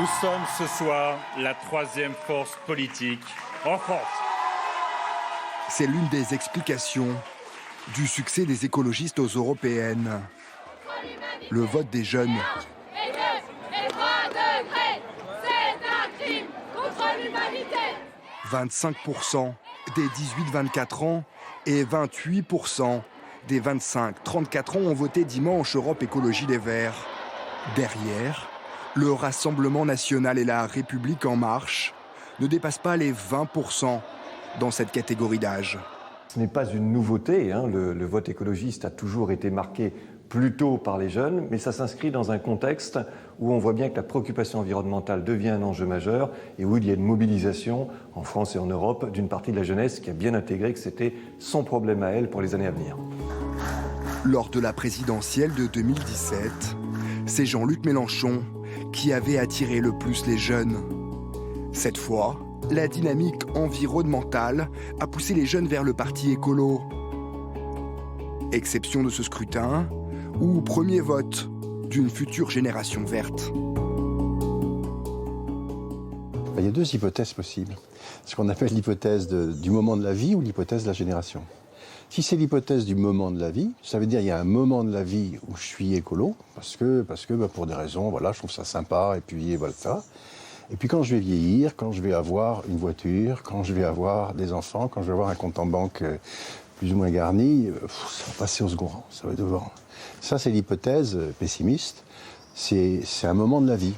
Nous sommes ce soir la troisième force politique en France. C'est l'une des explications du succès des écologistes aux européennes. Le vote des jeunes. 25% des 18-24 ans et 28% des 25-34 ans ont voté dimanche Europe Écologie Les Verts. Derrière, le Rassemblement national et la République en marche ne dépassent pas les 20% dans cette catégorie d'âge. Ce n'est pas une nouveauté, le vote écologiste a toujours été marqué plutôt par les jeunes, mais ça s'inscrit dans un contexte où on voit bien que la préoccupation environnementale devient un enjeu majeur et où il y a une mobilisation en France et en Europe d'une partie de la jeunesse qui a bien intégré que c'était son problème à elle pour les années à venir. Lors de la présidentielle de 2017, c'est Jean-Luc Mélenchon qui avait attiré le plus les jeunes. Cette fois, la dynamique environnementale a poussé les jeunes vers le parti écolo. Exception de ce scrutin, ou premier vote d'une future génération verte. Il y a deux hypothèses possibles. Ce qu'on appelle l'hypothèse du moment de la vie ou l'hypothèse de la génération. Si c'est l'hypothèse du moment de la vie, ça veut dire qu'il y a un moment de la vie où je suis écolo, parce que pour des raisons, voilà, je trouve ça sympa, et puis voilà ça. Et puis quand je vais vieillir, quand je vais avoir une voiture, quand je vais avoir des enfants, quand je vais avoir un compte en banque plus ou moins garni, ça va passer au second rang, ça va devant. Ça, c'est l'hypothèse pessimiste, c'est un moment de la vie.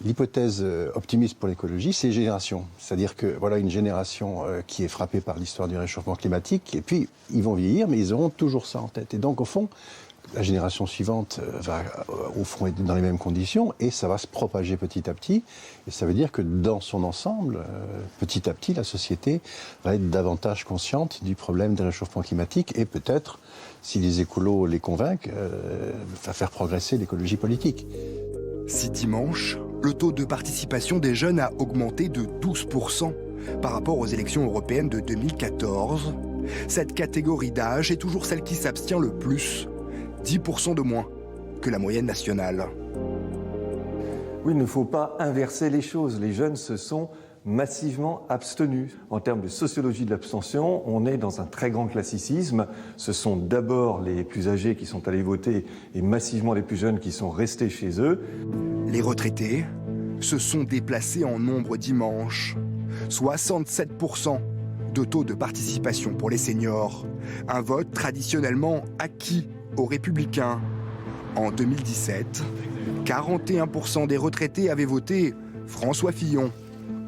L'hypothèse optimiste pour l'écologie, c'est génération. C'est-à-dire que voilà une génération qui est frappée par l'histoire du réchauffement climatique, et puis ils vont vieillir, mais ils auront toujours ça en tête. Et donc, au fond, la génération suivante va, au fond, être dans les mêmes conditions, et ça va se propager petit à petit. Et ça veut dire que dans son ensemble, petit à petit, la société va être davantage consciente du problème des réchauffements climatiques, et peut-être, si les écolos les convainquent, va faire progresser l'écologie politique. Si dimanche, le taux de participation des jeunes a augmenté de 12% par rapport aux élections européennes de 2014, cette catégorie d'âge est toujours celle qui s'abstient le plus, 10% de moins que la moyenne nationale. Oui, il ne faut pas inverser les choses. Les jeunes se sont massivement abstenus. En termes de sociologie de l'abstention, on est dans un très grand classicisme. Ce sont d'abord les plus âgés qui sont allés voter et massivement les plus jeunes qui sont restés chez eux. Les retraités se sont déplacés en nombre dimanche. 67% de taux de participation pour les seniors. Un vote traditionnellement acquis aux Républicains. En 2017, 41% des retraités avaient voté François Fillon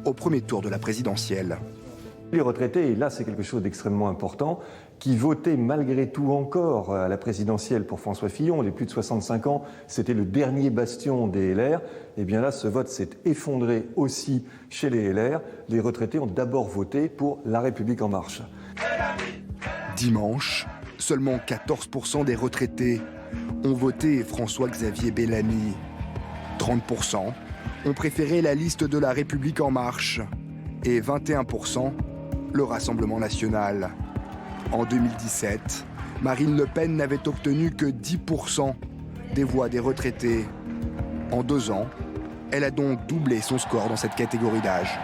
au premier tour de la présidentielle. Les retraités, et là c'est quelque chose d'extrêmement important, qui votaient malgré tout encore à la présidentielle pour François Fillon, les plus de 65 ans, c'était le dernier bastion des LR, et bien là ce vote s'est effondré aussi chez les LR. Les retraités ont d'abord voté pour La République En Marche. Dimanche, seulement 14% des retraités ont voté François-Xavier Bellamy. 30% ont préféré la liste de La République En Marche et 21% le Rassemblement national. En 2017, Marine Le Pen n'avait obtenu que 10% des voix des retraités. En 2 ans, elle a donc doublé son score dans cette catégorie d'âge.